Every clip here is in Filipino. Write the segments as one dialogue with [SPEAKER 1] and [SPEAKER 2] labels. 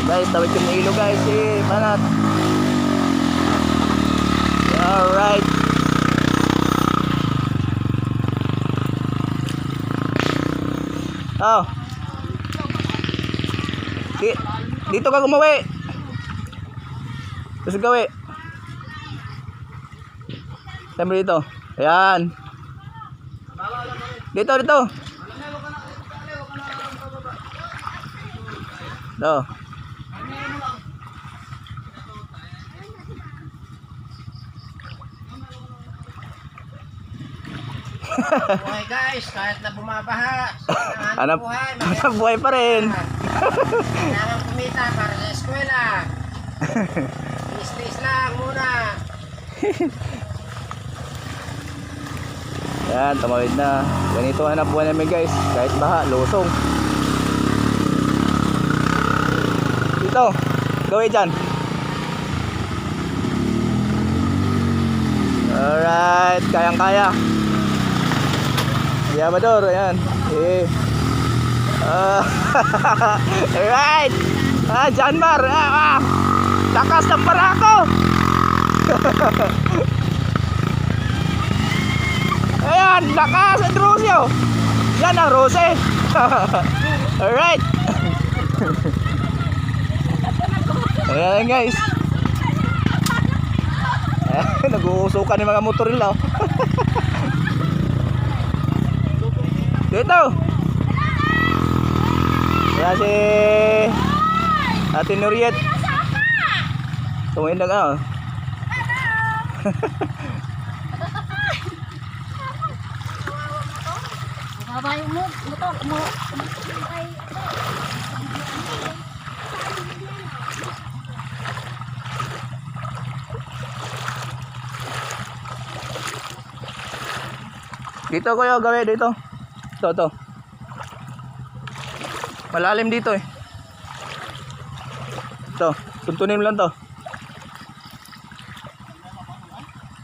[SPEAKER 1] Guys, tawid yung ilo guys. Banat. Alright. Oh. Dito ka gumawi. Tapos gawi. Siyempre dito. Ayan. Dito. Dito.
[SPEAKER 2] Buhay guys, kahit na bumabaha,
[SPEAKER 1] Hanap buhay pa rin.
[SPEAKER 2] kailangan kumita para sa eskwela. Is lang muna.
[SPEAKER 1] Yan, tumawid na. Ganito hanap buhay namin guys. Kahit baha, lusong. Dito, gawin dyan. Alright, kayang-kaya. Yamador, ayan. Alright. John Mar. Lakas ng barako. Ayan, lakas ang Rusyo. Yan ang Rose. Alright. Ayan guys. Nag-uusukan yung mga motorila. Dito. Ayan si Ate Nuriet. Tumingin na ka.
[SPEAKER 3] Babay mo, motor mo.
[SPEAKER 1] Dito kuya, gawin dito. Ito. Malalim dito eh. Ito, tuntunin mo lang to.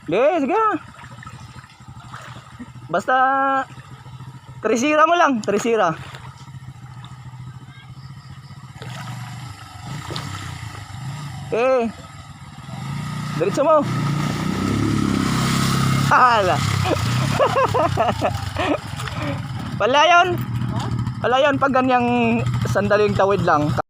[SPEAKER 1] Sige. Basta tresira mo lang, tresira. Diretso mo. Hala. Wala yun pag ganyang sandaling tawid lang.